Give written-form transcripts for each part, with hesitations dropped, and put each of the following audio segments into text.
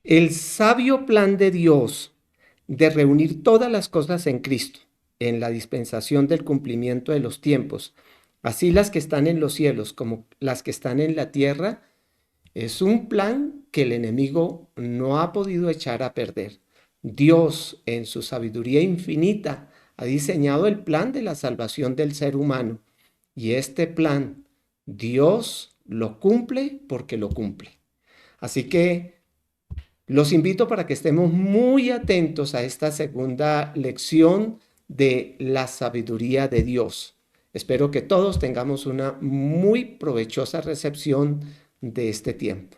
El sabio plan de Dios de reunir todas las cosas en Cristo, en la dispensación del cumplimiento de los tiempos, así las que están en los cielos como las que están en la tierra, es un plan que el enemigo no ha podido echar a perder. Dios, en su sabiduría infinita, ha diseñado el plan de la salvación del ser humano. Y este plan, Dios lo cumple porque lo cumple. Así que los invito para que estemos muy atentos a esta segunda lección de la sabiduría de Dios. Espero que todos tengamos una muy provechosa recepción de este tiempo.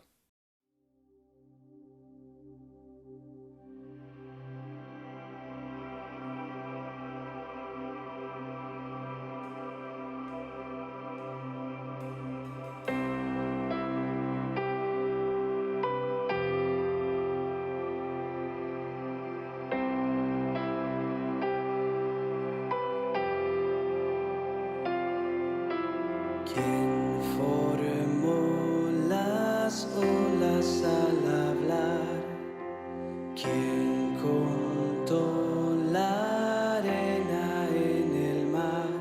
¿Quién formó las olas al hablar? ¿Quién contó la arena en el mar?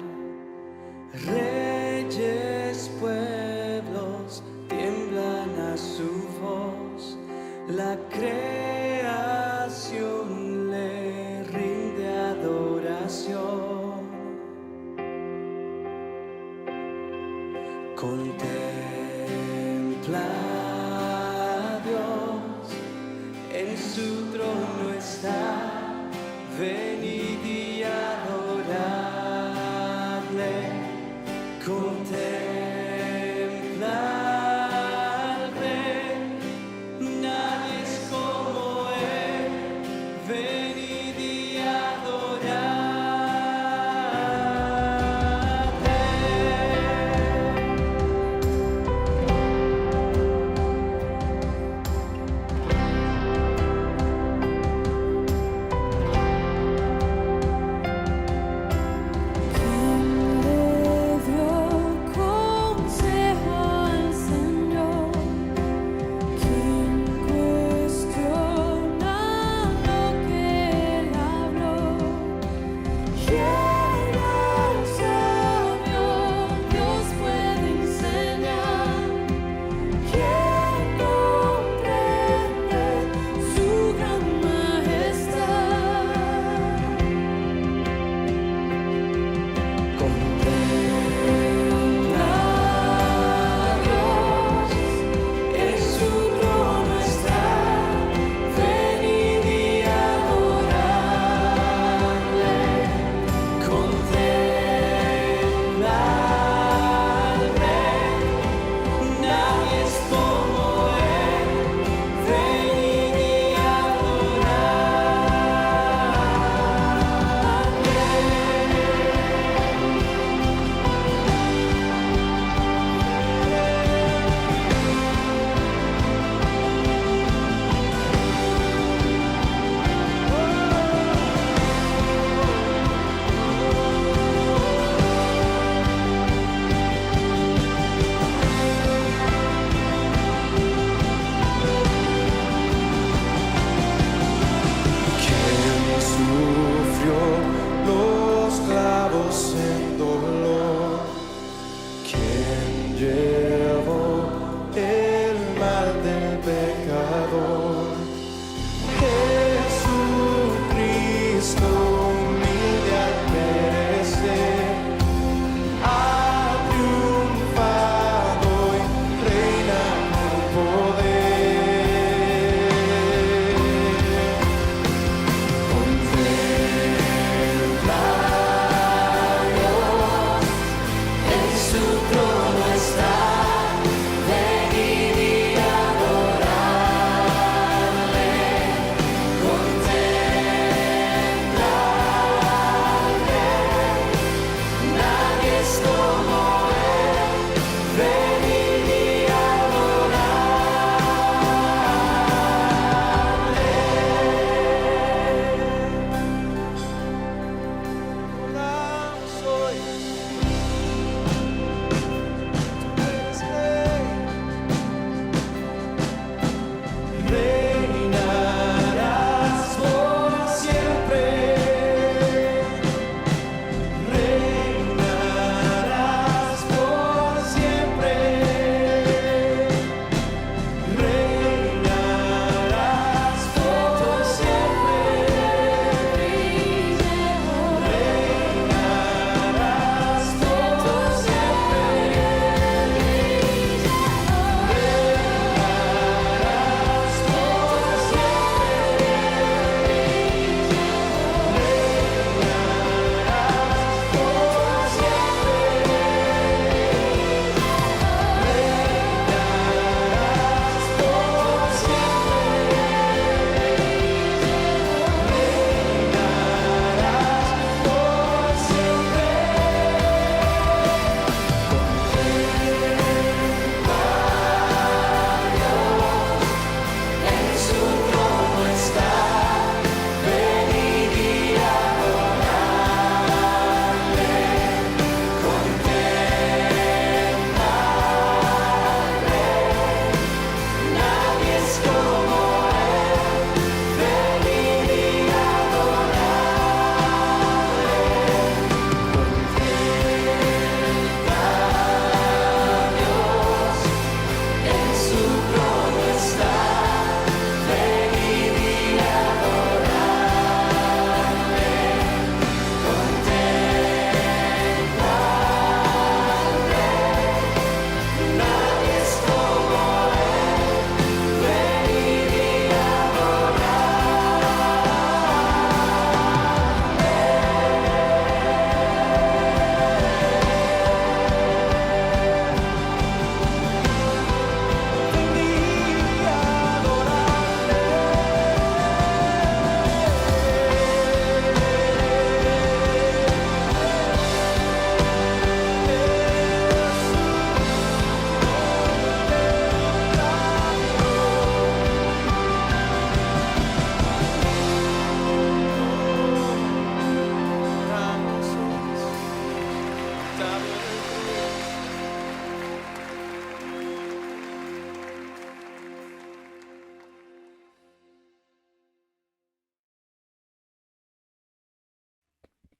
Reyes, pueblos tiemblan a su voz, la creación le rinde adoración. Contempla a Dios, en su trono está, venid y adoradle. Contempla al Rey, nadie es como él, venid y adoradle. ¿Quién le dio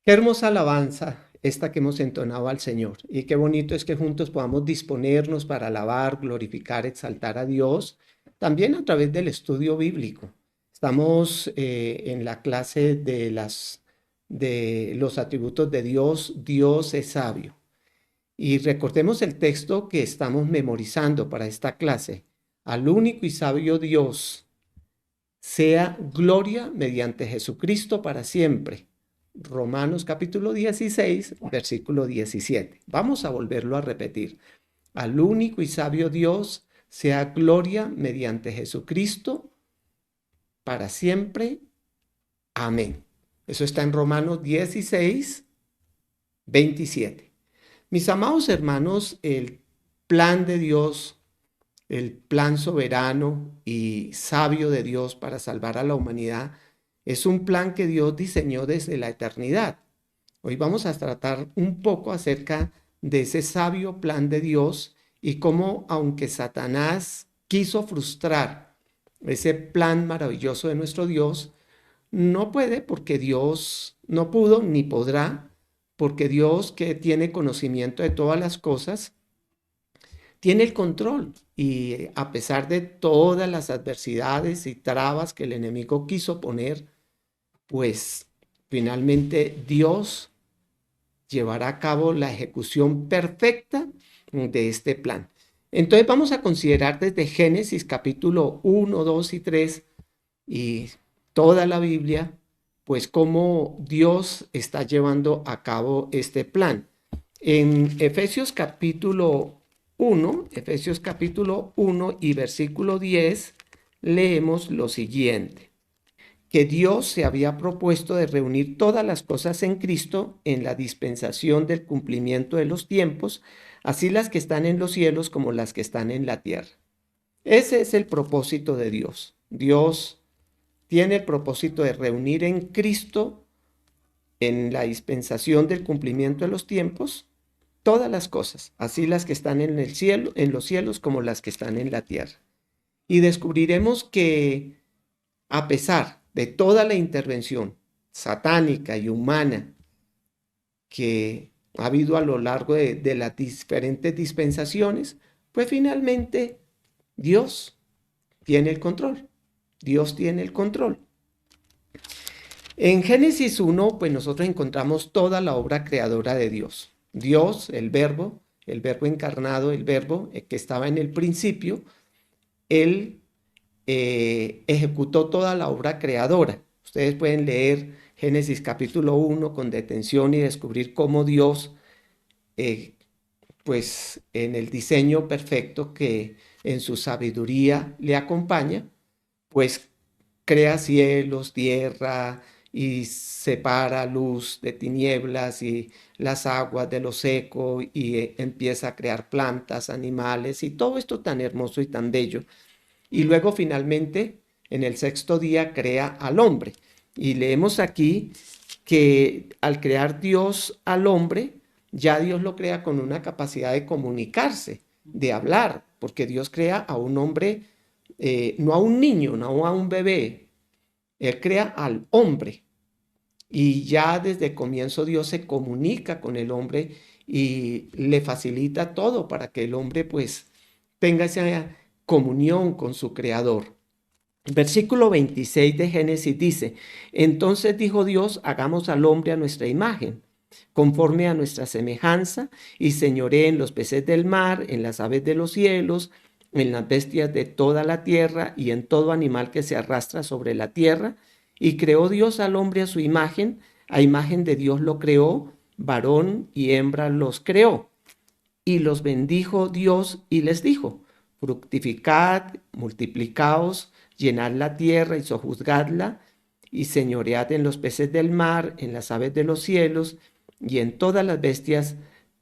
Qué hermosa alabanza esta que hemos entonado al Señor. Y qué bonito es que juntos podamos disponernos para alabar, glorificar, exaltar a Dios, también a través del estudio bíblico. Estamos en la clase de los atributos de Dios. Dios es sabio. Y recordemos el texto que estamos memorizando para esta clase. Al único y sabio Dios sea gloria mediante Jesucristo para siempre. Romanos capítulo 16, versículo 17. Vamos a volverlo a repetir. Al único y sabio Dios sea gloria mediante Jesucristo para siempre. Amén. Eso está en Romanos 16, 27. Mis amados hermanos, el plan de Dios, el plan soberano y sabio de Dios para salvar a la humanidad, es un plan que Dios diseñó desde la eternidad. Hoy vamos a tratar un poco acerca de ese sabio plan de Dios y cómo, aunque Satanás quiso frustrar ese plan maravilloso de nuestro Dios, no puede porque Dios no pudo ni podrá, porque Dios, que tiene conocimiento de todas las cosas, tiene el control, y a pesar de todas las adversidades y trabas que el enemigo quiso poner, pues finalmente Dios llevará a cabo la ejecución perfecta de este plan. Entonces vamos a considerar desde Génesis capítulo 1, 2 y 3 y toda la Biblia, pues cómo Dios está llevando a cabo este plan. En Efesios capítulo 1 y versículo 10, leemos lo siguiente: que Dios se había propuesto de reunir todas las cosas en Cristo en la dispensación del cumplimiento de los tiempos, así las que están en los cielos como las que están en la tierra. Ese es el propósito de Dios. Dios tiene el propósito de reunir en Cristo, en la dispensación del cumplimiento de los tiempos, todas las cosas, así las que están en el cielo, en los cielos, como las que están en la tierra. Y descubriremos que, a pesar de toda la intervención satánica y humana que ha habido a lo largo de las diferentes dispensaciones, pues finalmente Dios tiene el control. Dios tiene el control. En Génesis 1, pues nosotros encontramos toda la obra creadora de Dios. Dios, el verbo encarnado, el verbo que estaba en el principio, él ejecutó toda la obra creadora. Ustedes pueden leer Génesis capítulo 1 con detención y descubrir cómo Dios, pues en el diseño perfecto que en su sabiduría le acompaña, pues crea cielos, tierra y separa luz de tinieblas y las aguas de lo seco y empieza a crear plantas, animales y todo esto tan hermoso y tan bello. Y luego finalmente en el sexto día crea al hombre. Y leemos aquí que al crear Dios al hombre, ya Dios lo crea con una capacidad de comunicarse, de hablar, porque Dios crea a un hombre, no a un niño, no a un bebé. Él crea al hombre. Y ya desde el comienzo Dios se comunica con el hombre y le facilita todo para que el hombre pues tenga esa comunión con su creador. Versículo 26 de Génesis dice: entonces dijo Dios, hagamos al hombre a nuestra imagen, conforme a nuestra semejanza, y señoree en los peces del mar, en las aves de los cielos, en las bestias de toda la tierra y en todo animal que se arrastra sobre la tierra. Y creó Dios al hombre a su imagen, a imagen de Dios lo creó, varón y hembra los creó. Y los bendijo Dios y les dijo: fructificad, multiplicaos, llenad la tierra y sojuzgadla, y señoread en los peces del mar, en las aves de los cielos, y en todas las bestias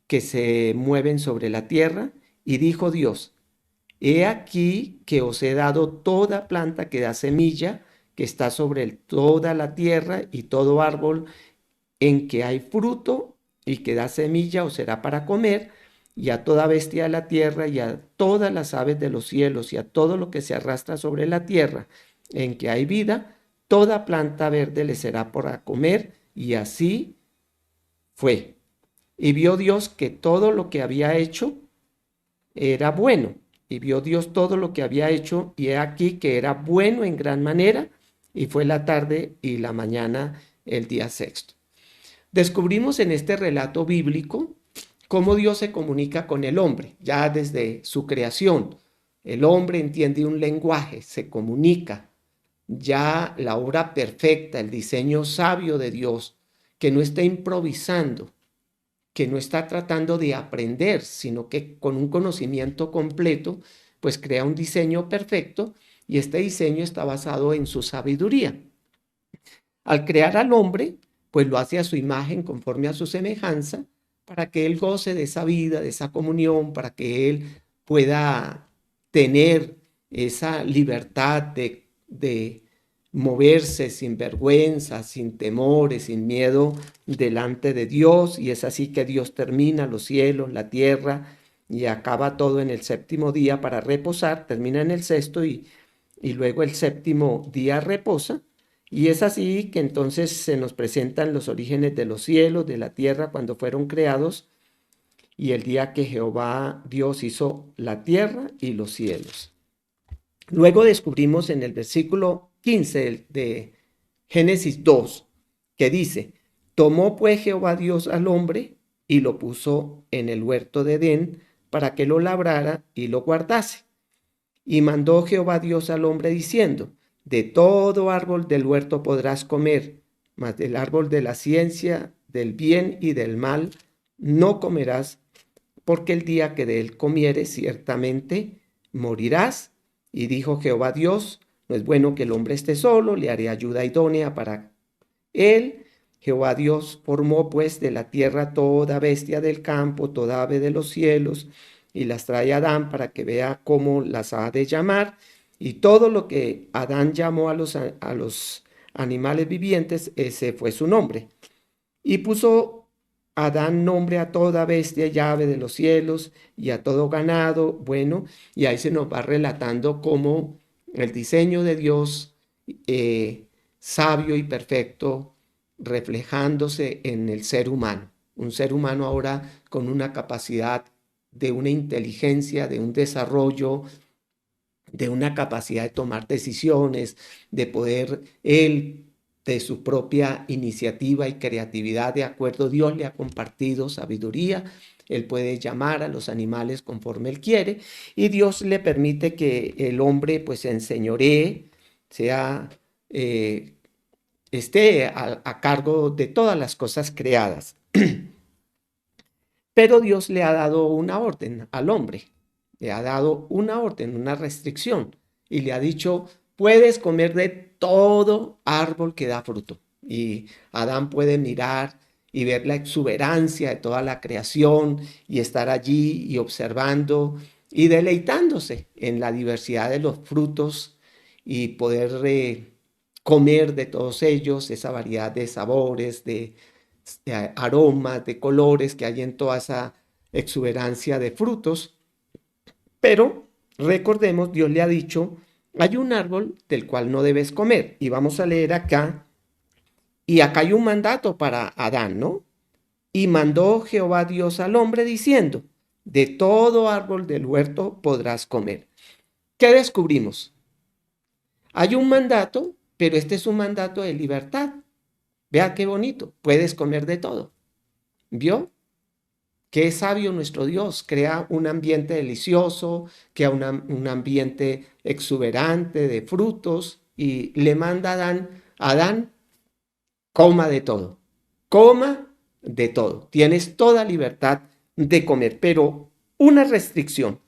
que se mueven sobre la tierra. Y dijo Dios: he aquí que os he dado toda planta que da semilla, que está sobre toda la tierra, y todo árbol en que hay fruto y que da semilla os será para comer, y a toda bestia de la tierra, y a todas las aves de los cielos, y a todo lo que se arrastra sobre la tierra, en que hay vida, toda planta verde le será para comer, y así fue. Y vio Dios que todo lo que había hecho era bueno. Y vio Dios todo lo que había hecho, y he aquí que era bueno en gran manera, y fue la tarde y la mañana el día sexto. Descubrimos en este relato bíblico cómo Dios se comunica con el hombre, ya desde su creación. El hombre entiende un lenguaje, se comunica. Ya la obra perfecta, el diseño sabio de Dios, que no está improvisando, que no está tratando de aprender, sino que con un conocimiento completo, pues crea un diseño perfecto, y este diseño está basado en su sabiduría. Al crear al hombre, pues lo hace a su imagen, conforme a su semejanza, para que él goce de esa vida, de esa comunión, para que él pueda tener esa libertad de moverse sin vergüenza, sin temores, sin miedo delante de Dios. Y es así que Dios termina los cielos, la tierra, y acaba todo en el séptimo día para reposar, termina en el sexto, y luego el séptimo día reposa. Y es así que entonces se nos presentan los orígenes de los cielos, de la tierra, cuando fueron creados, y el día que Jehová Dios hizo la tierra y los cielos. Luego descubrimos en el versículo 15 de Génesis 2, que dice: tomó pues Jehová Dios al hombre y lo puso en el huerto de Edén para que lo labrara y lo guardase. Y mandó Jehová Dios al hombre diciendo: de todo árbol del huerto podrás comer, mas del árbol de la ciencia, del bien y del mal, no comerás, porque el día que de él comieres, ciertamente morirás. Y dijo Jehová Dios: no es bueno que el hombre esté solo, le haré ayuda idónea para él. Jehová Dios formó pues de la tierra toda bestia del campo, toda ave de los cielos, y las trae a Adán para que vea cómo las ha de llamar. Y todo lo que Adán llamó a los animales vivientes, ese fue su nombre. Y puso Adán nombre a toda bestia y ave de los cielos y a todo ganado. Bueno, y ahí se nos va relatando cómo el diseño de Dios, sabio y perfecto, reflejándose en el ser humano. Un ser humano ahora con una capacidad de una inteligencia, de un desarrollo, de una capacidad de tomar decisiones, de poder él, de su propia iniciativa y creatividad, de acuerdo, Dios le ha compartido sabiduría. Él puede llamar a los animales conforme él quiere, y Dios le permite que el hombre pues se enseñoree, sea, esté a cargo de todas las cosas creadas. Pero Dios le ha dado una orden al hombre, le ha dado una orden, una restricción, y le ha dicho: puedes comer de todo árbol que da fruto. Y Adán puede mirar y ver la exuberancia de toda la creación, y estar allí y observando y deleitándose en la diversidad de los frutos, y poder comer de todos ellos, esa variedad de sabores, de aromas, de colores que hay en toda esa exuberancia de frutos. Pero recordemos, Dios le ha dicho: hay un árbol del cual no debes comer. Y vamos a leer acá, y acá hay un mandato para Adán, ¿no? Y mandó Jehová Dios al hombre diciendo: de todo árbol del huerto podrás comer. ¿Qué descubrimos? Hay un mandato, pero este es un mandato de libertad. Vea qué bonito, puedes comer de todo. ¿Vio? Qué sabio nuestro Dios, crea un ambiente delicioso, crea un ambiente exuberante de frutos, y le manda Adán, coma de todo, coma de todo. Tienes toda libertad de comer, pero una restricción.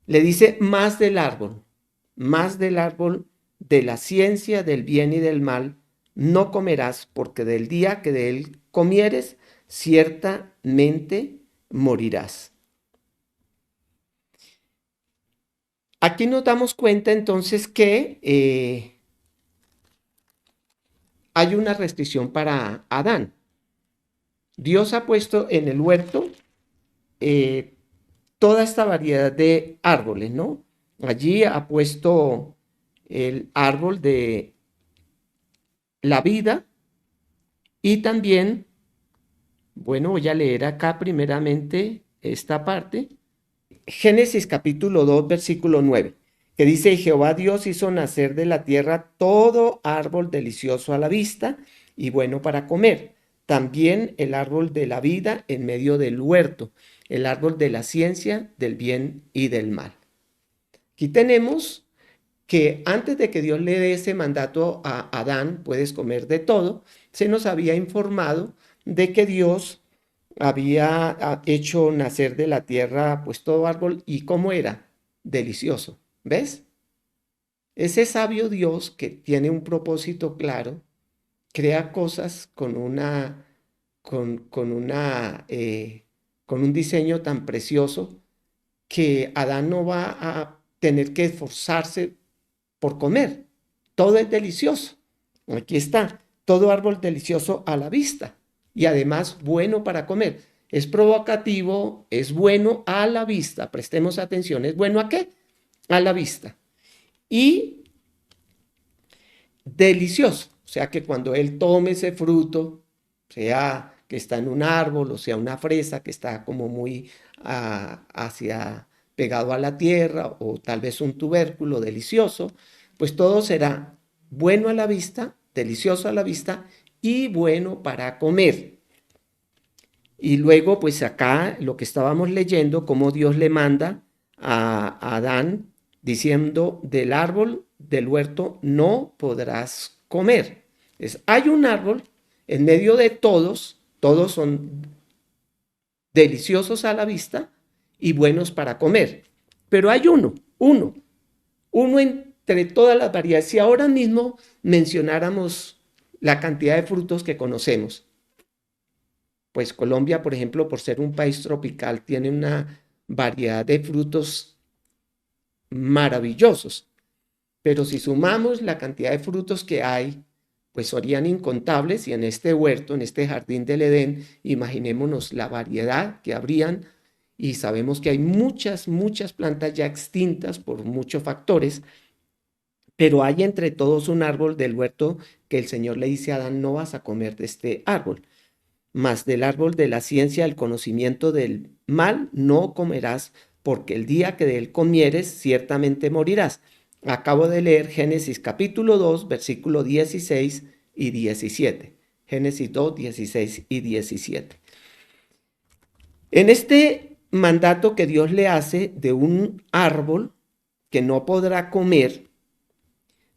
Le dice: más del árbol de la ciencia del bien y del mal no comerás, porque del día que de él comieres, ciertamente morirás. Aquí nos damos cuenta entonces que hay una restricción para Adán. Dios ha puesto en el huerto toda esta variedad de árboles, ¿no? Allí ha puesto el árbol de la vida, y también Bueno, voy a leer acá primeramente esta parte. Génesis capítulo 2, versículo 9, que dice, y Jehová Dios hizo nacer de la tierra todo árbol delicioso a la vista y bueno para comer. También el árbol de la vida en medio del huerto, el árbol de la ciencia, del bien y del mal. Aquí tenemos que antes de que Dios le dé ese mandato a Adán, puedes comer de todo, se nos había informado de que Dios había hecho nacer de la tierra pues todo árbol y cómo era, delicioso, ¿ves? Ese sabio Dios que tiene un propósito claro, crea cosas con una, con un diseño tan precioso que Adán no va a tener que esforzarse por comer. Todo es delicioso. Aquí está, todo árbol delicioso a la vista y además bueno para comer. Es provocativo, es bueno a la vista. Prestemos atención. ¿Es bueno a qué? A la vista. Y delicioso. O sea que cuando él tome ese fruto, sea que está en un árbol o sea una fresa que está como muy hacia pegado a la tierra o tal vez un tubérculo delicioso, pues todo será bueno a la vista, delicioso a la vista y bueno para comer. Y luego, pues acá lo que estábamos leyendo, cómo Dios le manda a Adán diciendo, del árbol del huerto no podrás comer. Hay un árbol en medio de todos, todos son deliciosos a la vista y buenos para comer. Pero hay uno entre todas las variedades. Si ahora mismo mencionáramos la cantidad de frutos que conocemos, pues Colombia, por ejemplo, por ser un país tropical, tiene una variedad de frutos maravillosos. Pero si sumamos la cantidad de frutos que hay, pues serían incontables y en este huerto, en este jardín del Edén, imaginémonos la variedad que habrían y sabemos que hay muchas, muchas plantas ya extintas por muchos factores, pero hay entre todos un árbol del huerto que el Señor le dice a Adán, no vas a comer de este árbol, mas del árbol de la ciencia, el conocimiento del mal, no comerás, porque el día que de él comieres, ciertamente morirás. Acabo de leer Génesis capítulo 2, versículo 16 y 17. Génesis 2, 16 y 17. En este mandato que Dios le hace de un árbol que no podrá comer,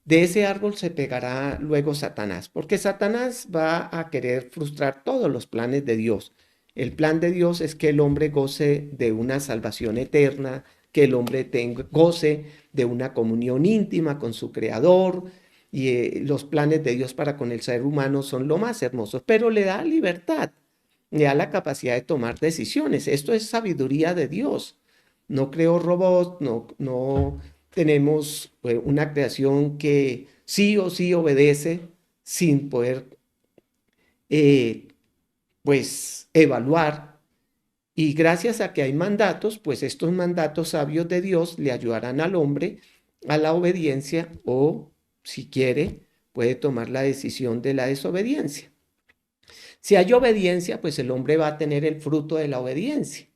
de ese árbol se pegará luego Satanás, porque Satanás va a querer frustrar todos los planes de Dios. El plan de Dios es que el hombre goce de una salvación eterna, que el hombre goce de una comunión íntima con su Creador, y los planes de Dios para con el ser humano son lo más hermosos, pero le da libertad, le da la capacidad de tomar decisiones. Esto es sabiduría de Dios. No creó robots, no tenemos una creación que sí o sí obedece sin poder pues evaluar. Y gracias a que hay mandatos, pues estos mandatos sabios de Dios le ayudarán al hombre a la obediencia o, si quiere, puede tomar la decisión de la desobediencia. Si hay obediencia, pues el hombre va a tener el fruto de la obediencia.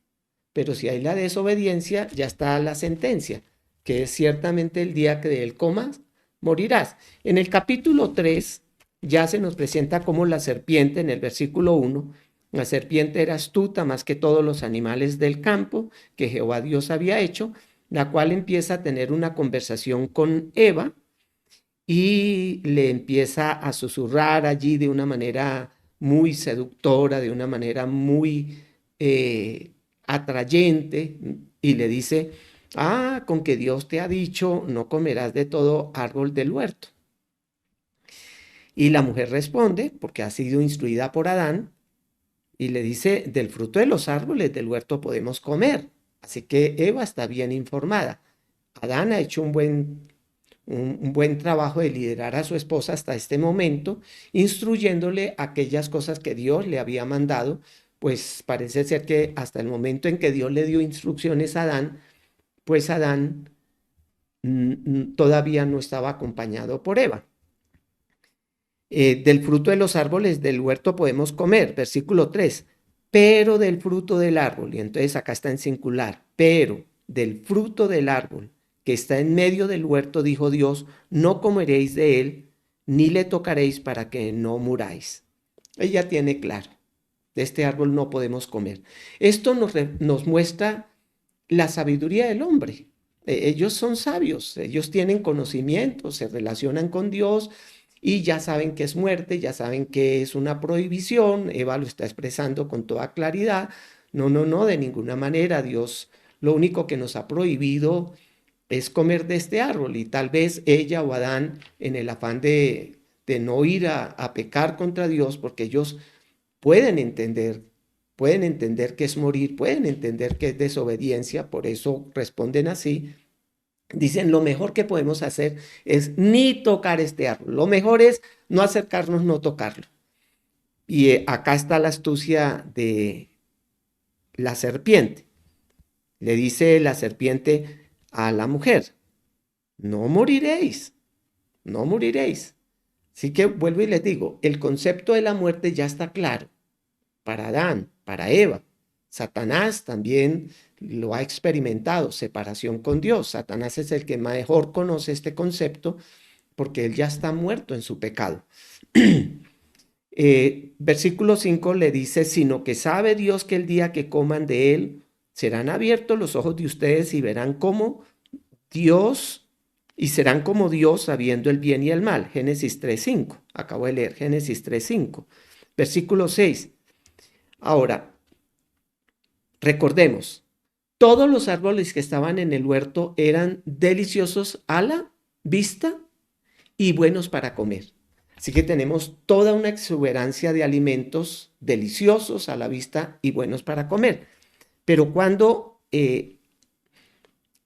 Pero si hay la desobediencia, ya está la sentencia, que es ciertamente el día que de él comas, morirás. En el capítulo 3 ya se nos presenta como la serpiente, en el versículo 1, la serpiente era astuta más que todos los animales del campo que Jehová Dios había hecho, la cual empieza a tener una conversación con Eva y le empieza a susurrar allí de una manera muy seductora, de una manera muy atrayente, y le dice, con que Dios te ha dicho, no comerás de todo árbol del huerto. Y la mujer responde, porque ha sido instruida por Adán, y le dice, del fruto de los árboles del huerto podemos comer. Así que Eva está bien informada. Adán ha hecho un buen trabajo de liderar a su esposa hasta este momento, instruyéndole aquellas cosas que Dios le había mandado, pues parece ser que hasta el momento en que Dios le dio instrucciones a Adán, pues Adán todavía no estaba acompañado por Eva. Del fruto de los árboles del huerto podemos comer, versículo 3, pero del fruto del árbol, y entonces acá está en singular, pero del fruto del árbol que está en medio del huerto, dijo Dios, no comeréis de él, ni le tocaréis para que no muráis. Ella tiene claro, de este árbol no podemos comer. Esto nos muestra la sabiduría del hombre. Ellos son sabios, ellos tienen conocimiento, se relacionan con Dios y ya saben que es muerte, ya saben que es una prohibición. Eva lo está expresando con toda claridad. No, no, no, de ninguna manera. Dios lo único que nos ha prohibido es comer de este árbol, y tal vez ella o Adán, en el afán de no ir a pecar contra Dios, porque ellos pueden entender, pueden entender que es morir, pueden entender que es desobediencia, por eso responden así. Dicen, lo mejor que podemos hacer es ni tocar este árbol, lo mejor es no acercarnos, no tocarlo. Y acá está la astucia de la serpiente. Le dice la serpiente a la mujer, no moriréis, no moriréis. Así que vuelvo y les digo, el concepto de la muerte ya está claro para Adán, para Eva. Satanás también lo ha experimentado, separación con Dios. Satanás es el que mejor conoce este concepto porque él ya está muerto en su pecado. Versículo 5 le dice, sino que sabe Dios que el día que coman de él, serán abiertos los ojos de ustedes y verán cómo Dios, y serán como Dios sabiendo el bien y el mal. Génesis 3:5. Acabo de leer Génesis 3:5. Versículo 6. Ahora, recordemos, todos los árboles que estaban en el huerto eran deliciosos a la vista y buenos para comer. Así que tenemos toda una exuberancia de alimentos deliciosos a la vista y buenos para comer. Pero cuando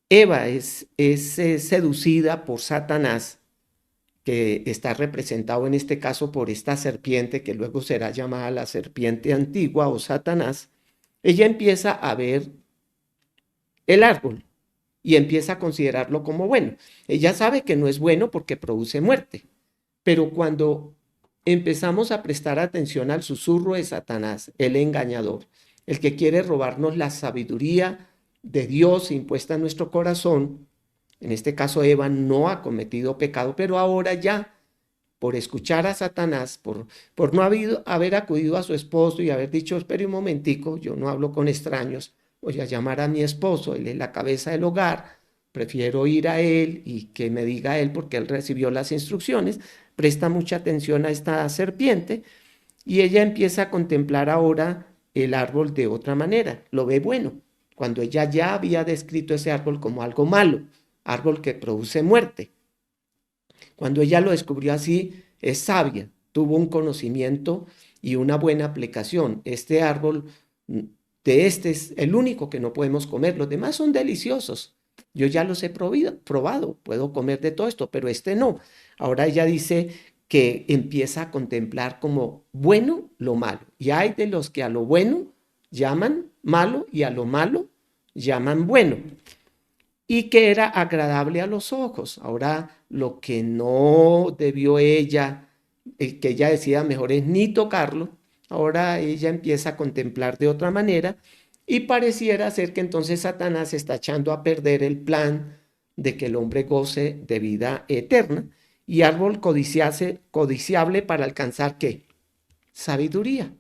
Eva es seducida por Satanás, que está representado en este caso por esta serpiente, que luego será llamada la serpiente antigua o Satanás, ella empieza a ver el árbol y empieza a considerarlo como bueno. Ella sabe que no es bueno porque produce muerte, pero cuando empezamos a prestar atención al susurro de Satanás, el engañador, el que quiere robarnos la sabiduría de Dios impuesta en nuestro corazón, en este caso Eva no ha cometido pecado, pero ahora ya, por escuchar a Satanás, por no haber acudido a su esposo y haber dicho, espere un momentico, yo no hablo con extraños, voy a llamar a mi esposo, él es la cabeza del hogar, prefiero ir a él y que me diga él porque él recibió las instrucciones, presta mucha atención a esta serpiente y ella empieza a contemplar ahora el árbol de otra manera, lo ve bueno, cuando ella ya había descrito ese árbol como algo malo, árbol que produce muerte. Cuando ella lo descubrió así, es sabia, tuvo un conocimiento y una buena aplicación. Este árbol, de este es el único que no podemos comer, los demás son deliciosos. Yo ya los he probado, puedo comer de todo esto, pero este no. Ahora ella dice que empieza a contemplar como bueno lo malo. Y hay de los que a lo bueno llaman malo y a lo malo llaman bueno. Y que era agradable a los ojos. Ahora lo que no debió ella, que ella decía mejor es ni tocarlo, ahora ella empieza a contemplar de otra manera y pareciera ser que entonces Satanás está echando a perder el plan de que el hombre goce de vida eterna y árbol codiciable para alcanzar ¿qué? Sabiduría.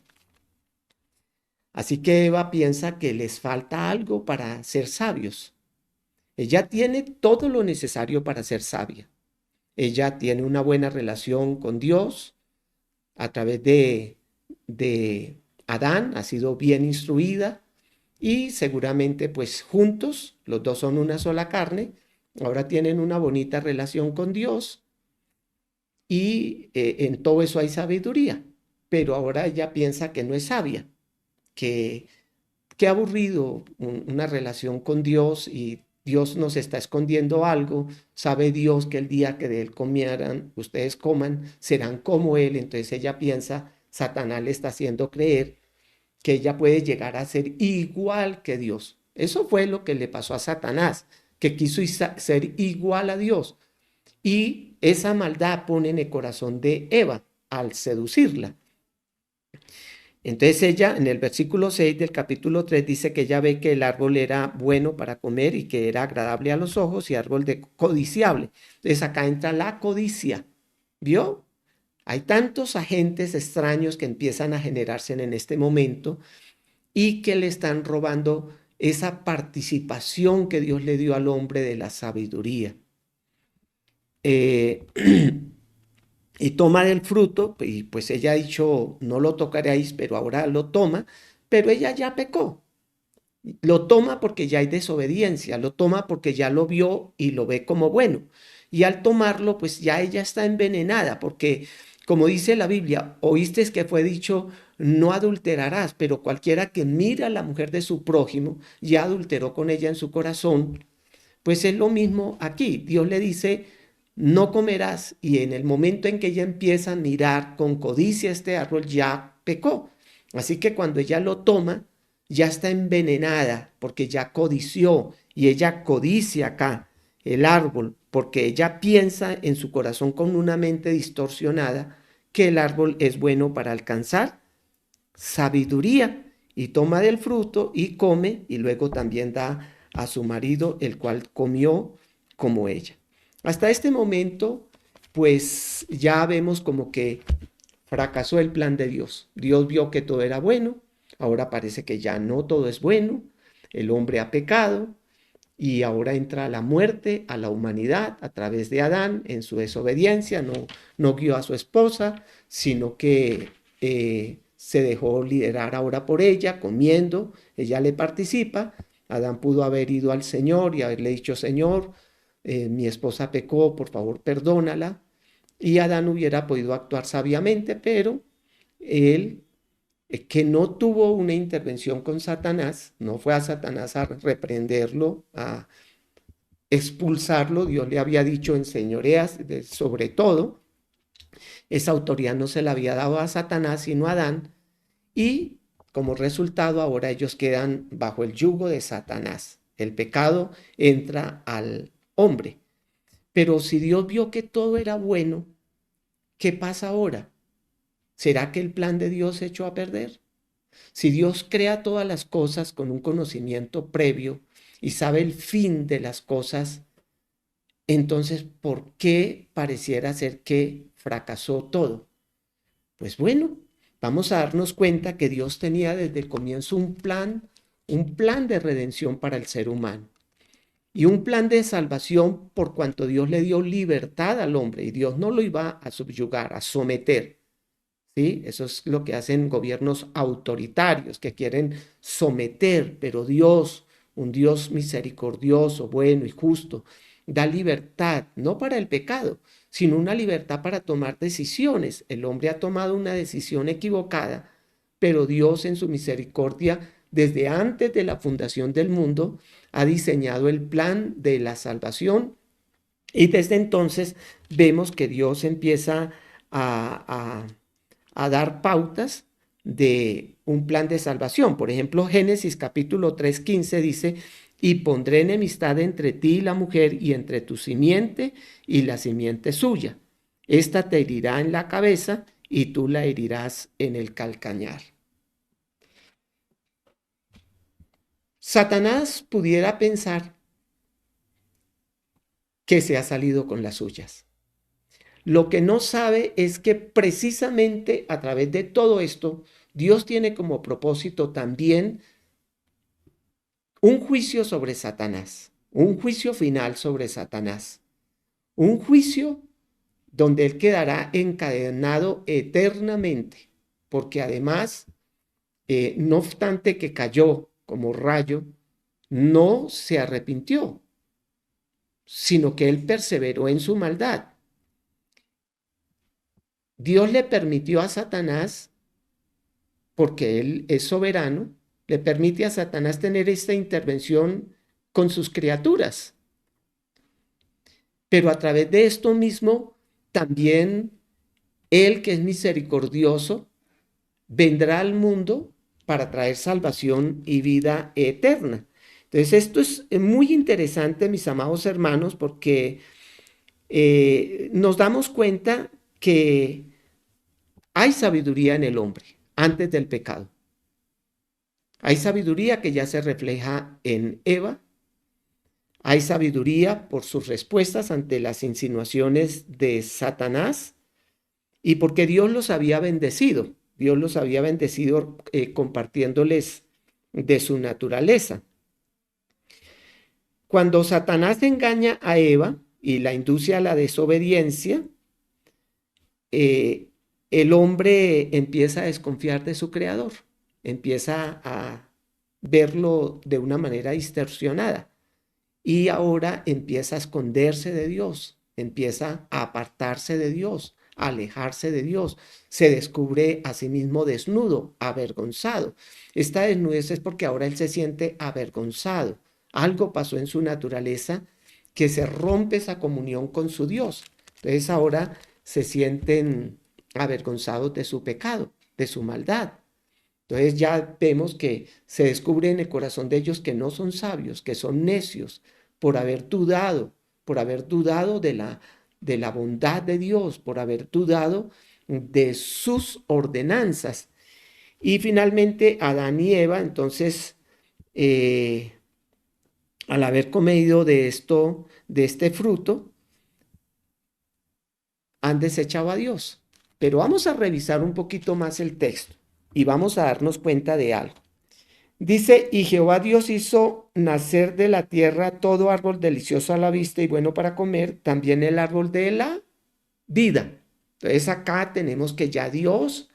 Así que Eva piensa que les falta algo para ser sabios. Ella tiene todo lo necesario para ser sabia. Ella tiene una buena relación con Dios a través de Adán, ha sido bien instruida y seguramente pues juntos, los dos son una sola carne, ahora tienen una bonita relación con Dios y en todo eso hay sabiduría, pero ahora ella piensa que no es sabia, que qué aburrido una relación con Dios y Dios nos está escondiendo algo, sabe Dios que el día que de él comieran, ustedes coman, serán como él, entonces ella piensa, Satanás le está haciendo creer que ella puede llegar a ser igual que Dios. Eso fue lo que le pasó a Satanás, que quiso ser igual a Dios. Y esa maldad pone en el corazón de Eva al seducirla. Entonces ella, en el versículo 6 del capítulo 3, dice que ella ve que el árbol era bueno para comer y que era agradable a los ojos y árbol de codiciable. Entonces acá entra la codicia. ¿Vio? Hay tantos agentes extraños que empiezan a generarse en este momento y que le están robando esa participación que Dios le dio al hombre de la sabiduría. Eh, y toma del fruto, y pues ella ha dicho, no lo tocaréis, pero ahora lo toma, pero ella ya pecó. Lo toma porque ya hay desobediencia, lo toma porque ya lo vio y lo ve como bueno. Y al tomarlo, pues ya ella está envenenada, porque como dice la Biblia, oíste que fue dicho, no adulterarás, pero cualquiera que mira a la mujer de su prójimo, ya adulteró con ella en su corazón. Pues es lo mismo aquí. Dios le dice, no comerás, y en el momento en que ella empieza a mirar con codicia este árbol, ya pecó. Así que cuando ella lo toma, ya está envenenada, porque ya codició, y ella codicia acá el árbol, porque ella piensa en su corazón con una mente distorsionada que el árbol es bueno para alcanzar sabiduría, y toma del fruto y come, y luego también da a su marido, el cual comió como ella. Hasta este momento, pues ya vemos como que fracasó el plan de Dios. Dios vio que todo era bueno, ahora parece que ya no todo es bueno, el hombre ha pecado y ahora entra la muerte a la humanidad a través de Adán en su desobediencia, no guió a su esposa, sino que se dejó liderar ahora por ella, comiendo, ella le participa. Adán pudo haber ido al Señor y haberle dicho, Señor, mi esposa pecó, por favor perdónala, y Adán hubiera podido actuar sabiamente, pero él, que no tuvo una intervención con Satanás, no fue a Satanás a reprenderlo, a expulsarlo, Dios le había dicho enseñoreas sobre todo, esa autoridad no se la había dado a Satanás, sino a Adán, y como resultado ahora ellos quedan bajo el yugo de Satanás. El pecado entra al hombre. Pero si Dios vio que todo era bueno, ¿qué pasa ahora? ¿Será que el plan de Dios se echó a perder? Si Dios crea todas las cosas con un conocimiento previo y sabe el fin de las cosas, entonces, ¿por qué pareciera ser que fracasó todo? Pues bueno, vamos a darnos cuenta que Dios tenía desde el comienzo un plan de redención para el ser humano y un plan de salvación por cuanto Dios le dio libertad al hombre y Dios no lo iba a subyugar, a someter. ¿Sí? Eso es lo que hacen gobiernos autoritarios que quieren someter, pero Dios, un Dios misericordioso, bueno y justo, da libertad, no para el pecado, sino una libertad para tomar decisiones. El hombre ha tomado una decisión equivocada, pero Dios en su misericordia, desde antes de la fundación del mundo, ha diseñado el plan de la salvación y desde entonces vemos que Dios empieza a dar pautas de un plan de salvación. Por ejemplo, Génesis capítulo 3:15 dice, y pondré enemistad entre ti y la mujer y entre tu simiente y la simiente suya. Esta te herirá en la cabeza y tú la herirás en el calcañar. Satanás pudiera pensar que se ha salido con las suyas. Lo que no sabe es que precisamente a través de todo esto, Dios tiene como propósito también un juicio sobre Satanás, un juicio final sobre Satanás, un juicio donde él quedará encadenado eternamente, porque además, no obstante que cayó como rayo, no se arrepintió, sino que él perseveró en su maldad. Dios le permitió a Satanás, porque él es soberano, le permite a Satanás tener esta intervención con sus criaturas. Pero a través de esto mismo, también él, que es misericordioso, vendrá al mundo para traer salvación y vida eterna. Entonces, esto es muy interesante, mis amados hermanos, porque nos damos cuenta que hay sabiduría en el hombre. antes del pecado. Hay sabiduría que ya se refleja en Eva. Hay sabiduría por sus respuestas ante las insinuaciones de Satanás y porque Dios los había bendecido. Dios los había bendecido compartiéndoles de su naturaleza. Cuando Satanás engaña a Eva y la induce a la desobediencia, el hombre empieza a desconfiar de su creador, empieza a verlo de una manera distorsionada y ahora empieza a esconderse de Dios, empieza a apartarse de Dios, a alejarse de Dios, se descubre a sí mismo desnudo, avergonzado. Esta desnudez es porque ahora él se siente avergonzado. Algo pasó en su naturaleza que se rompe esa comunión con su Dios. Entonces ahora se sienten avergonzados de su pecado, de su maldad. Entonces ya vemos que se descubre en el corazón de ellos que no son sabios, que son necios, por haber dudado de la bondad de Dios, por haber dudado de sus ordenanzas. Y finalmente Adán y Eva, entonces, al haber comido de este fruto, han desechado a Dios. Pero vamos a revisar un poquito más el texto y vamos a darnos cuenta de algo. Dice, y Jehová Dios hizo nacer de la tierra todo árbol delicioso a la vista y bueno para comer, también el árbol de la vida. Entonces acá tenemos que ya Dios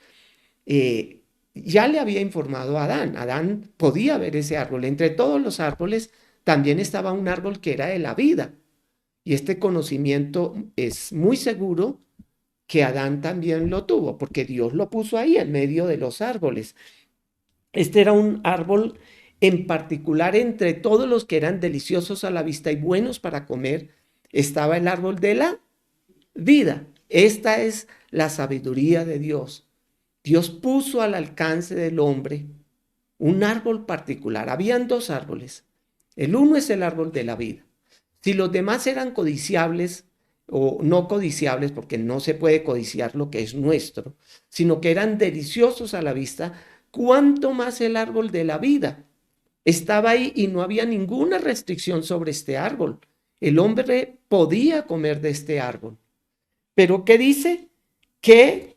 ya le había informado a Adán. Adán podía ver ese árbol. Entre todos los árboles también estaba un árbol que era de la vida. Y este conocimiento es muy seguro que Adán también lo tuvo, porque Dios lo puso ahí en medio de los árboles. Este era un árbol en particular entre todos los que eran deliciosos a la vista y buenos para comer, estaba el árbol de la vida. Esta es la sabiduría de Dios. Dios puso al alcance del hombre un árbol particular. Habían dos árboles. El uno es el árbol de la vida. Si los demás eran codiciables o no codiciables, porque no se puede codiciar lo que es nuestro, sino que eran deliciosos a la vista, ¿cuánto más el árbol de la vida? Estaba ahí y no había ninguna restricción sobre este árbol. El hombre podía comer de este árbol. Pero ¿qué dice? Que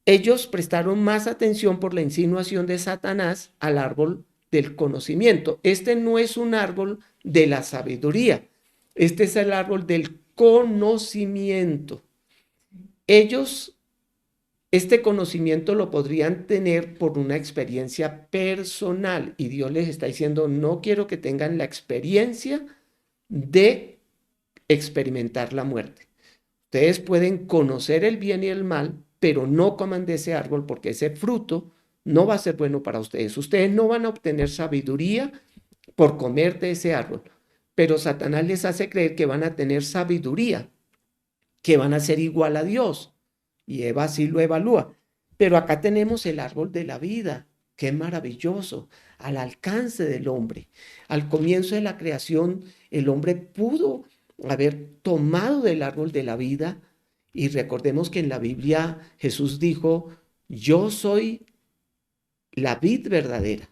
ellos prestaron más atención por la insinuación de Satanás al árbol del conocimiento. Este no es un árbol de la sabiduría. Este es el árbol del conocimiento. Ellos este conocimiento lo podrían tener por una experiencia personal y Dios les está diciendo, no quiero que tengan la experiencia de experimentar la muerte. Ustedes pueden conocer el bien y el mal, pero no coman de ese árbol porque ese fruto no va a ser bueno para ustedes. Ustedes no van a obtener sabiduría por comer de ese árbol, pero Satanás les hace creer que van a tener sabiduría, que van a ser igual a Dios. Y Eva así lo evalúa. Pero acá tenemos el árbol de la vida. Qué maravilloso. Al alcance del hombre. Al comienzo de la creación, el hombre pudo haber tomado del árbol de la vida. Y recordemos que en la Biblia Jesús dijo, yo soy la vid verdadera.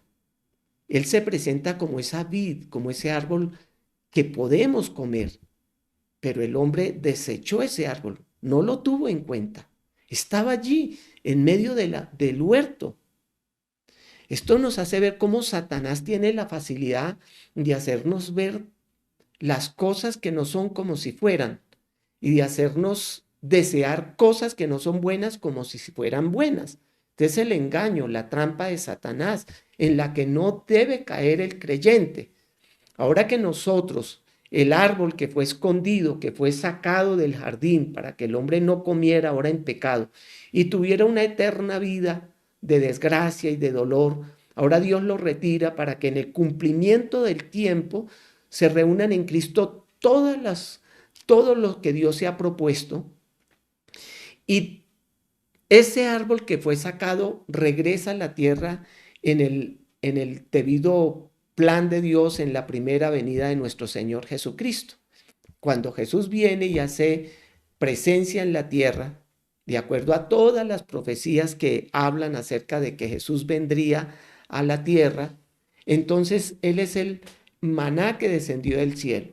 Él se presenta como esa vid, como ese árbol que podemos comer. Pero el hombre desechó ese árbol, no lo tuvo en cuenta. Estaba allí, en medio del huerto. Esto nos hace ver cómo Satanás tiene la facilidad de hacernos ver las cosas que no son como si fueran y de hacernos desear cosas que no son buenas como si fueran buenas. Este es el engaño, la trampa de Satanás, en la que no debe caer el creyente. Ahora que nosotros, el árbol que fue escondido, que fue sacado del jardín para que el hombre no comiera ahora en pecado y tuviera una eterna vida de desgracia y de dolor, ahora Dios lo retira para que en el cumplimiento del tiempo se reúnan en Cristo todo lo que Dios se ha propuesto y ese árbol que fue sacado regresa a la tierra en el debido plan de Dios en la primera venida de nuestro Señor Jesucristo. Cuando Jesús viene y hace presencia en la tierra, de acuerdo a todas las profecías que hablan acerca de que Jesús vendría a la tierra. Entonces Él es el maná que descendió del cielo.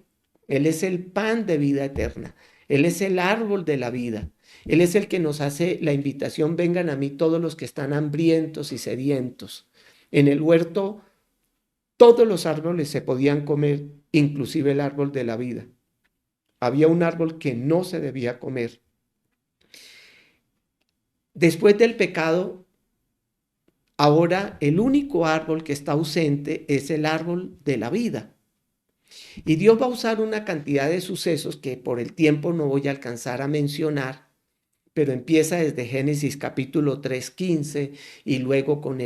Él es el pan de vida eterna. Él es el árbol de la vida. Él es el que nos hace la invitación: vengan a mí todos los que están hambrientos y sedientos. En el huerto todos los árboles se podían comer, inclusive el árbol de la vida. Había un árbol que no se debía comer. Después del pecado, ahora el único árbol que está ausente es el árbol de la vida. Y Dios va a usar una cantidad de sucesos que por el tiempo no voy a alcanzar a mencionar, pero empieza desde Génesis capítulo 3:15 y luego con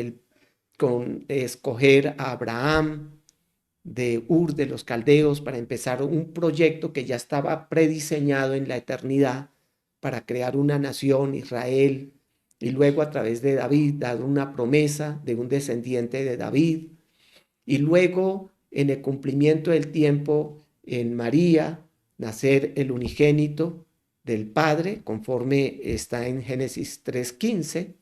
escoger a Abraham de Ur de los Caldeos para empezar un proyecto que ya estaba prediseñado en la eternidad para crear una nación, Israel, y luego a través de David dar una promesa de un descendiente de David, y luego en el cumplimiento del tiempo en María nacer el unigénito del Padre, conforme está en Génesis 3:15,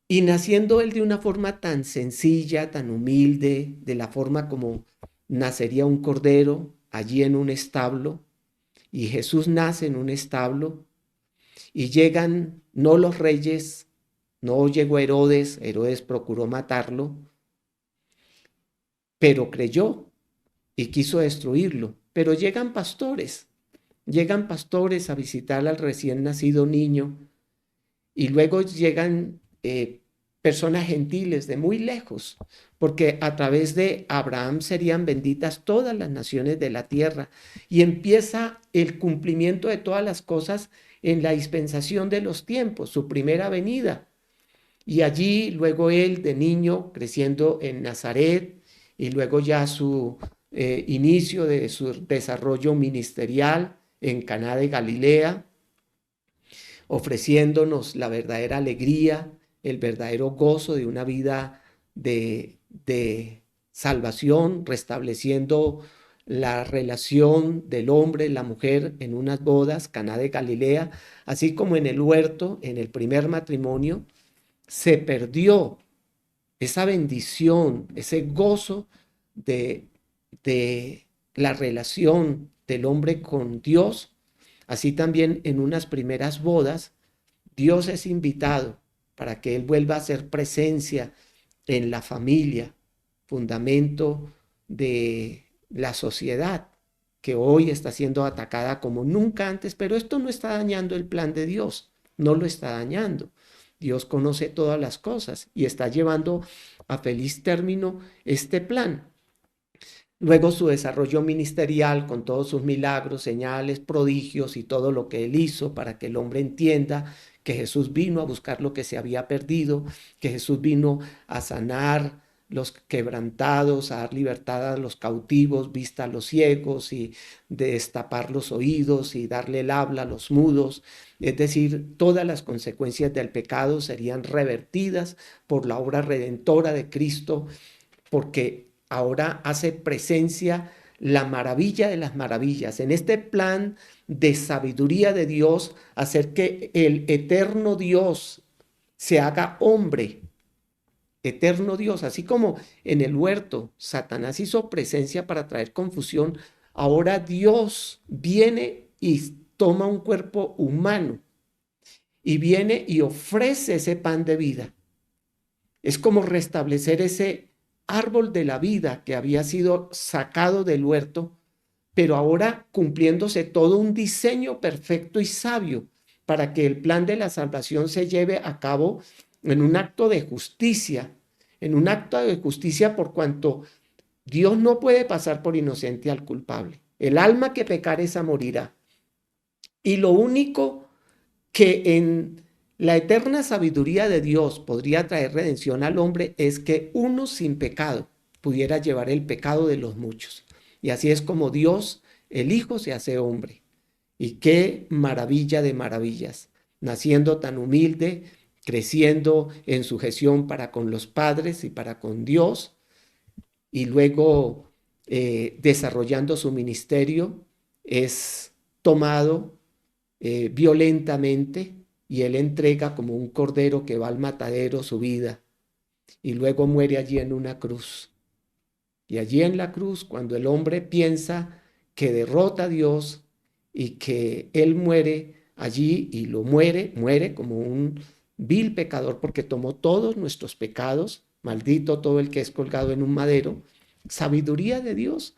y naciendo él de una forma tan sencilla, tan humilde, de la forma como nacería un cordero allí en un establo, y Jesús nace en un establo, y llegan no los reyes, no llegó Herodes, Herodes procuró matarlo, pero creyó y quiso destruirlo. Pero llegan pastores a visitar al recién nacido niño, y luego llegan personas gentiles de muy lejos, porque a través de Abraham serían benditas todas las naciones de la tierra, y empieza el cumplimiento de todas las cosas en la dispensación de los tiempos, su primera venida. Y allí luego él de niño creciendo en Nazaret, y luego ya su inicio de su desarrollo ministerial en Caná de Galilea, ofreciéndonos la verdadera alegría, el verdadero gozo de una vida de salvación, restableciendo la relación del hombre y la mujer en unas bodas, Caná de Galilea, así como en el huerto, en el primer matrimonio, se perdió esa bendición, ese gozo de la relación del hombre con Dios. Así también en unas primeras bodas, Dios es invitado para que Él vuelva a ser presencia en la familia, fundamento de la sociedad que hoy está siendo atacada como nunca antes, pero esto no está dañando el plan de Dios, no lo está dañando. Dios conoce todas las cosas y está llevando a feliz término este plan. Luego su desarrollo ministerial con todos sus milagros, señales, prodigios y todo lo que él hizo para que el hombre entienda que Jesús vino a buscar lo que se había perdido, que Jesús vino a sanar los quebrantados, a dar libertad a los cautivos, vista a los ciegos y destapar los oídos y darle el habla a los mudos. Es decir, todas las consecuencias del pecado serían revertidas por la obra redentora de Cristo, porque ahora hace presencia la maravilla de las maravillas. En este plan de sabiduría de Dios, hacer que el eterno Dios se haga hombre, eterno Dios, así como en el huerto Satanás hizo presencia para traer confusión, ahora Dios viene y toma un cuerpo humano y viene y ofrece ese pan de vida. Es como restablecer ese árbol de la vida que había sido sacado del huerto, pero ahora cumpliéndose todo un diseño perfecto y sabio para que el plan de la salvación se lleve a cabo en un acto de justicia, por cuanto Dios no puede pasar por inocente al culpable. El alma que pecare esa morirá. Y lo único que en la eterna sabiduría de Dios podría traer redención al hombre es que uno sin pecado pudiera llevar el pecado de los muchos. Y así es como Dios, el Hijo, se hace hombre. Y qué maravilla de maravillas, naciendo tan humilde, creciendo en sujeción para con los padres y para con Dios, y luego desarrollando su ministerio, es tomado violentamente, y él entrega como un cordero que va al matadero su vida y luego muere allí en una cruz. Y allí en la cruz, cuando el hombre piensa que derrota a Dios y que él muere allí y lo muere como un vil pecador porque tomó todos nuestros pecados, maldito todo el que es colgado en un madero, sabiduría de Dios.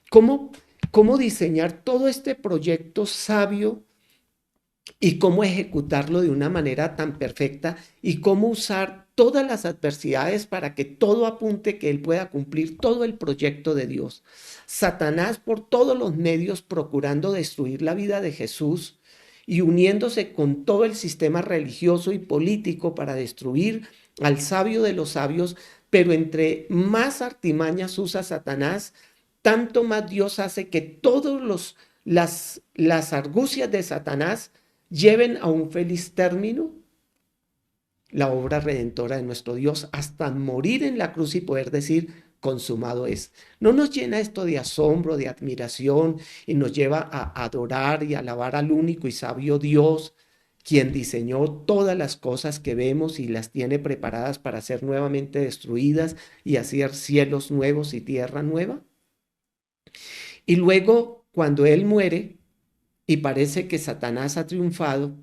¿Cómo, cómo diseñar todo este proyecto sabio y cómo ejecutarlo de una manera tan perfecta y cómo usar todas las adversidades para que todo apunte que él pueda cumplir todo el proyecto de Dios? Satanás por todos los medios procurando destruir la vida de Jesús y uniéndose con todo el sistema religioso y político para destruir al sabio de los sabios, pero entre más artimañas usa Satanás, tanto más Dios hace que todas las argucias de Satanás lleven a un feliz término la obra redentora de nuestro Dios hasta morir en la cruz y poder decir, consumado es. ¿No nos llena esto de asombro, de admiración y nos lleva a adorar y alabar al único y sabio Dios, quien diseñó todas las cosas que vemos y las tiene preparadas para ser nuevamente destruidas y hacer cielos nuevos y tierra nueva? Y luego, cuando Él muere y parece que Satanás ha triunfado,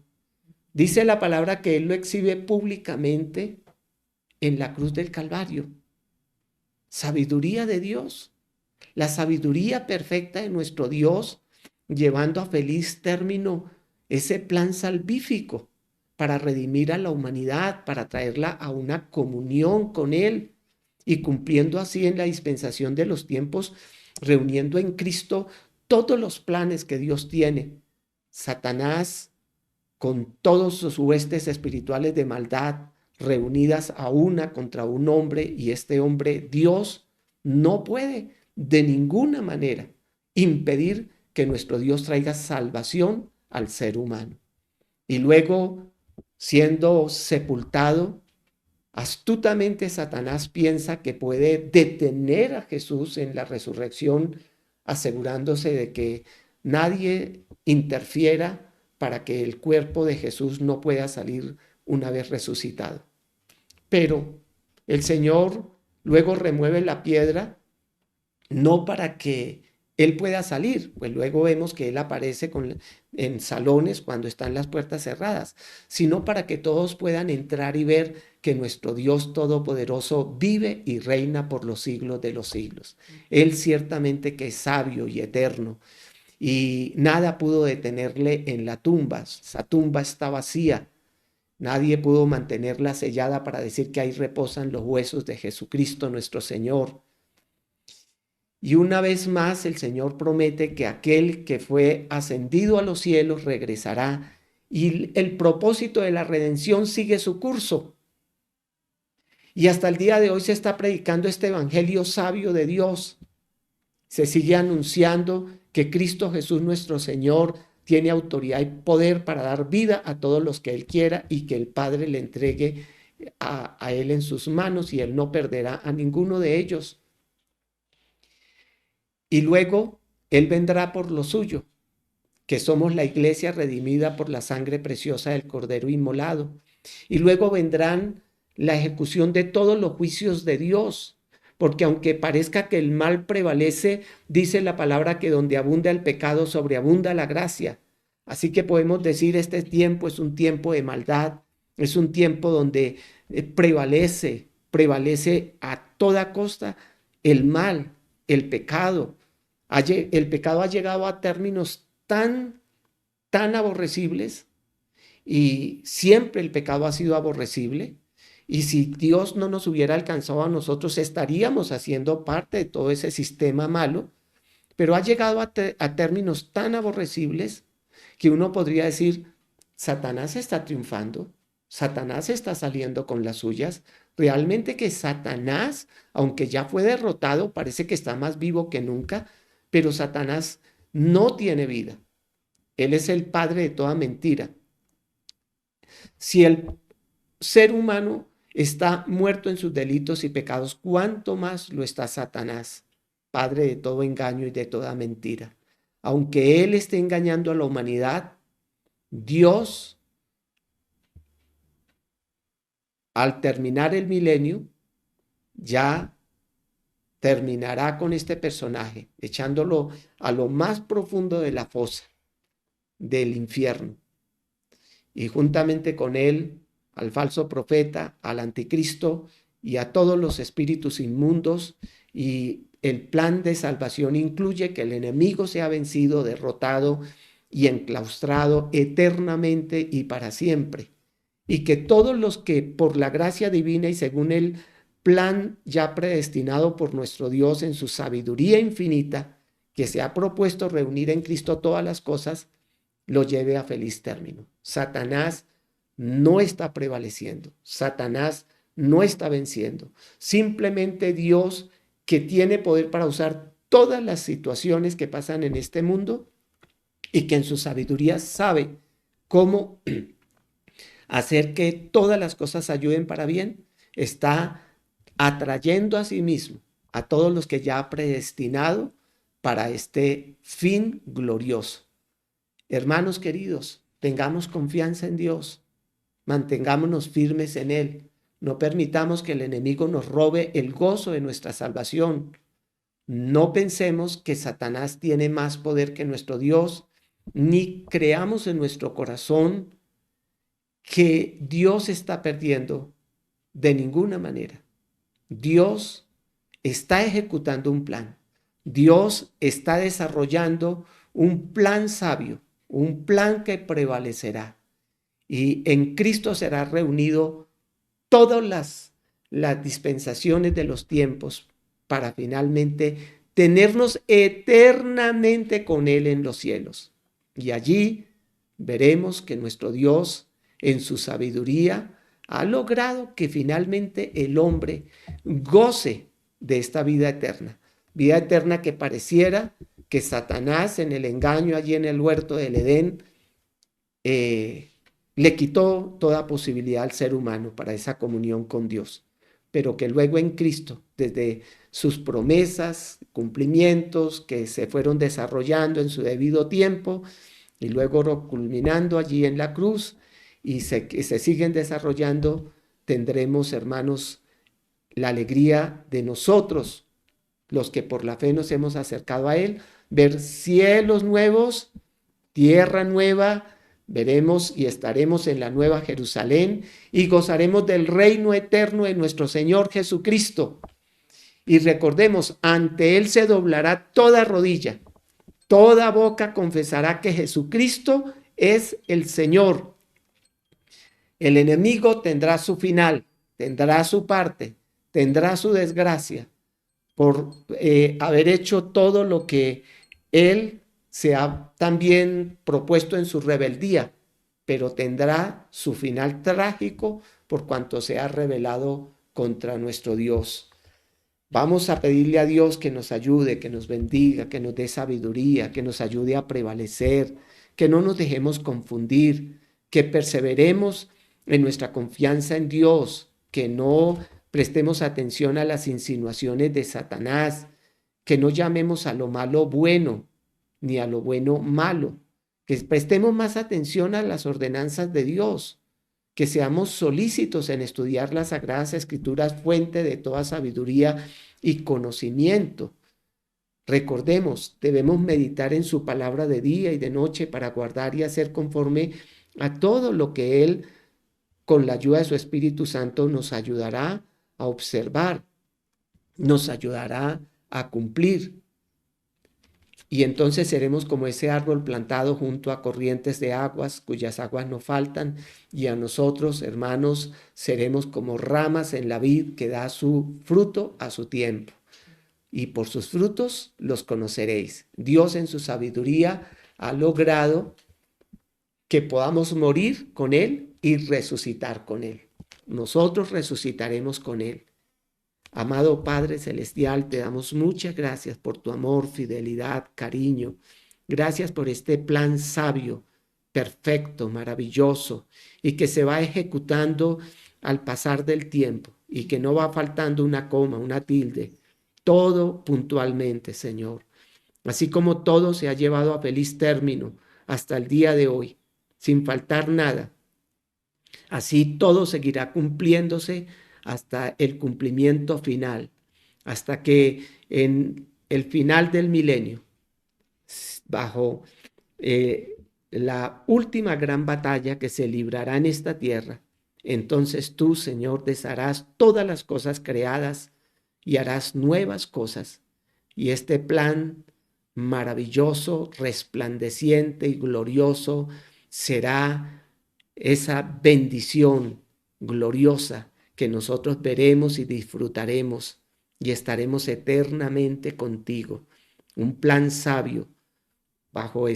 dice la palabra que Él lo exhibe públicamente en la cruz del Calvario. Sabiduría de Dios, la sabiduría perfecta de nuestro Dios, llevando a feliz término ese plan salvífico para redimir a la humanidad, para traerla a una comunión con Él y cumpliendo así en la dispensación de los tiempos, reuniendo en Cristo todos los planes que Dios tiene. Satanás, con todos sus huestes espirituales de maldad, reunidas a una contra un hombre, y este hombre, Dios, no puede de ninguna manera impedir que nuestro Dios traiga salvación al ser humano. Y luego, siendo sepultado, astutamente Satanás piensa que puede detener a Jesús en la resurrección, asegurándose de que nadie interfiera para que el cuerpo de Jesús no pueda salir una vez resucitado. Pero el Señor luego remueve la piedra, no para que Él pueda salir, pues luego vemos que Él aparece en salones cuando están las puertas cerradas, sino para que todos puedan entrar y ver que nuestro Dios Todopoderoso vive y reina por los siglos de los siglos. Él ciertamente que es sabio y eterno, y nada pudo detenerle en la tumba. Esa tumba está vacía. Nadie pudo mantenerla sellada para decir que ahí reposan los huesos de Jesucristo nuestro Señor. Y una vez más el Señor promete que aquel que fue ascendido a los cielos regresará, y el propósito de la redención sigue su curso. Y hasta el día de hoy se está predicando este evangelio sabio de Dios. Se sigue anunciando que Cristo Jesús nuestro Señor tiene autoridad y poder para dar vida a todos los que Él quiera, y que el Padre le entregue a Él en sus manos y Él no perderá a ninguno de ellos. Y luego Él vendrá por lo suyo, que somos la iglesia redimida por la sangre preciosa del Cordero inmolado. Y luego vendrán la ejecución de todos los juicios de Dios, porque aunque parezca que el mal prevalece, dice la palabra que donde abunda el pecado, sobreabunda la gracia. Así que podemos decir, este tiempo es un tiempo de maldad, es un tiempo donde prevalece a toda costa el mal, el pecado. El pecado ha llegado a términos tan aborrecibles, y siempre el pecado ha sido aborrecible. Y si Dios no nos hubiera alcanzado a nosotros, estaríamos haciendo parte de todo ese sistema malo, pero ha llegado a términos tan aborrecibles que uno podría decir, Satanás está triunfando, Satanás está saliendo con las suyas. Realmente que Satanás, aunque ya fue derrotado, parece que está más vivo que nunca, pero Satanás no tiene vida. Él es el padre de toda mentira. Si el ser humano está muerto en sus delitos y pecados, ¿cuánto más lo está Satanás, padre de todo engaño y de toda mentira? Aunque él esté engañando a la humanidad, Dios, al terminar el milenio, ya terminará con este personaje, echándolo a lo más profundo de la fosa del infierno. Y juntamente con él, al falso profeta, al anticristo y a todos los espíritus inmundos. Y el plan de salvación incluye que el enemigo sea vencido, derrotado y enclaustrado eternamente y para siempre. Y que todos los que por la gracia divina y según el plan ya predestinado por nuestro Dios en su sabiduría infinita, que se ha propuesto reunir en Cristo todas las cosas, lo lleve a feliz término. Satanás no está prevaleciendo, Satanás no está venciendo. Simplemente Dios, que tiene poder para usar todas las situaciones que pasan en este mundo y que en su sabiduría sabe cómo hacer que todas las cosas ayuden para bien, está atrayendo a sí mismo a todos los que ya ha predestinado para este fin glorioso. Hermanos queridos, tengamos confianza en Dios, mantengámonos firmes en Él, no permitamos que el enemigo nos robe el gozo de nuestra salvación. No pensemos que Satanás tiene más poder que nuestro Dios, ni creamos en nuestro corazón que Dios está perdiendo de ninguna manera. Dios está ejecutando un plan. Dios está desarrollando un plan sabio, un plan que prevalecerá. Y en Cristo será reunido todas las dispensaciones de los tiempos para finalmente tenernos eternamente con Él en los cielos. Y allí veremos que nuestro Dios, en su sabiduría, ha logrado que finalmente el hombre goce de esta vida eterna que pareciera que Satanás, en el engaño allí en el huerto del Edén, le quitó toda posibilidad al ser humano para esa comunión con Dios, pero que luego en Cristo, desde sus promesas, cumplimientos que se fueron desarrollando en su debido tiempo y luego culminando allí en la cruz y se siguen desarrollando, tendremos, hermanos, la alegría de nosotros, los que por la fe nos hemos acercado a Él, ver cielos nuevos, tierra nueva. Veremos y estaremos en la nueva Jerusalén y gozaremos del reino eterno de nuestro Señor Jesucristo. Y recordemos, ante Él se doblará toda rodilla, toda boca confesará que Jesucristo es el Señor. El enemigo tendrá su final, tendrá su parte, tendrá su desgracia por haber hecho todo lo que Él se ha también propuesto en su rebeldía, pero tendrá su final trágico por cuanto se ha rebelado contra nuestro Dios. Vamos a pedirle a Dios que nos ayude, que nos bendiga, que nos dé sabiduría, que nos ayude a prevalecer, que no nos dejemos confundir, que perseveremos en nuestra confianza en Dios, que no prestemos atención a las insinuaciones de Satanás, que no llamemos a lo malo bueno, ni a lo bueno malo, que prestemos más atención a las ordenanzas de Dios, que seamos solícitos en estudiar las Sagradas Escrituras, fuente de toda sabiduría y conocimiento. Recordemos, debemos meditar en su palabra de día y de noche para guardar y hacer conforme a todo lo que Él, con la ayuda de su Espíritu Santo, nos ayudará a observar, nos ayudará a cumplir. Y entonces seremos como ese árbol plantado junto a corrientes de aguas, cuyas aguas no faltan, y a nosotros, hermanos, seremos como ramas en la vid que da su fruto a su tiempo. Y por sus frutos los conoceréis. Dios en su sabiduría ha logrado que podamos morir con Él y resucitar con Él. Nosotros resucitaremos con Él. Amado Padre Celestial, te damos muchas gracias por tu amor, fidelidad, cariño. Gracias por este plan sabio, perfecto, maravilloso, y que se va ejecutando al pasar del tiempo, y que no va faltando una coma, una tilde, todo puntualmente, Señor. Así como todo se ha llevado a feliz término hasta el día de hoy. sin faltar nada. Así todo seguirá cumpliéndose hasta el cumplimiento final, hasta que en el final del milenio, bajo la última gran batalla que se librará en esta tierra, entonces tú, Señor, desharás todas las cosas creadas y harás nuevas cosas. Y este plan maravilloso, resplandeciente y glorioso será esa bendición gloriosa que nosotros veremos y disfrutaremos y estaremos eternamente contigo. Un plan sabio bajo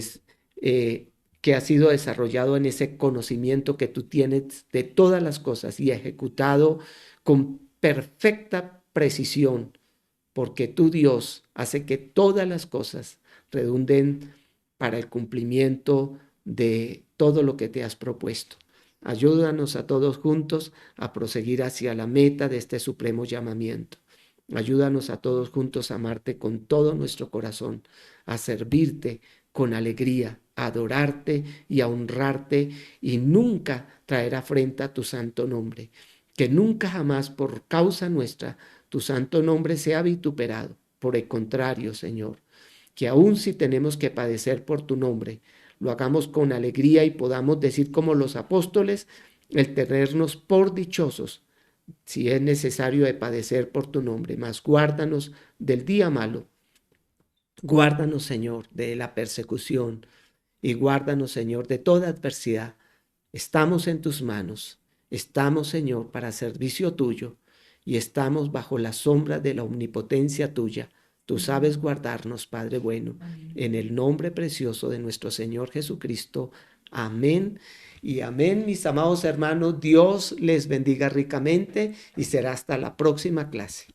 que ha sido desarrollado en ese conocimiento que tú tienes de todas las cosas y ejecutado con perfecta precisión, porque tú, Dios, hace que todas las cosas redunden para el cumplimiento de todo lo que te has propuesto. Ayúdanos a todos juntos a proseguir hacia la meta de este supremo llamamiento. Ayúdanos a todos juntos a amarte con todo nuestro corazón, a servirte con alegría, a adorarte y a honrarte y nunca traer afrenta a tu santo nombre. Que nunca jamás por causa nuestra tu santo nombre sea vituperado. Por el contrario, Señor, que aun si tenemos que padecer por tu nombre, lo hagamos con alegría y podamos decir como los apóstoles, el tenernos por dichosos, si es necesario de padecer por tu nombre, mas guárdanos del día malo. Guárdanos, Señor, de la persecución y guárdanos, Señor, de toda adversidad. Estamos en tus manos. Estamos, Señor, para servicio tuyo y estamos bajo la sombra de la omnipotencia tuya. Tú sabes guardarnos, Padre bueno, en el nombre precioso de nuestro Señor Jesucristo. Amén y amén, mis amados hermanos. Dios les bendiga ricamente y será hasta la próxima clase.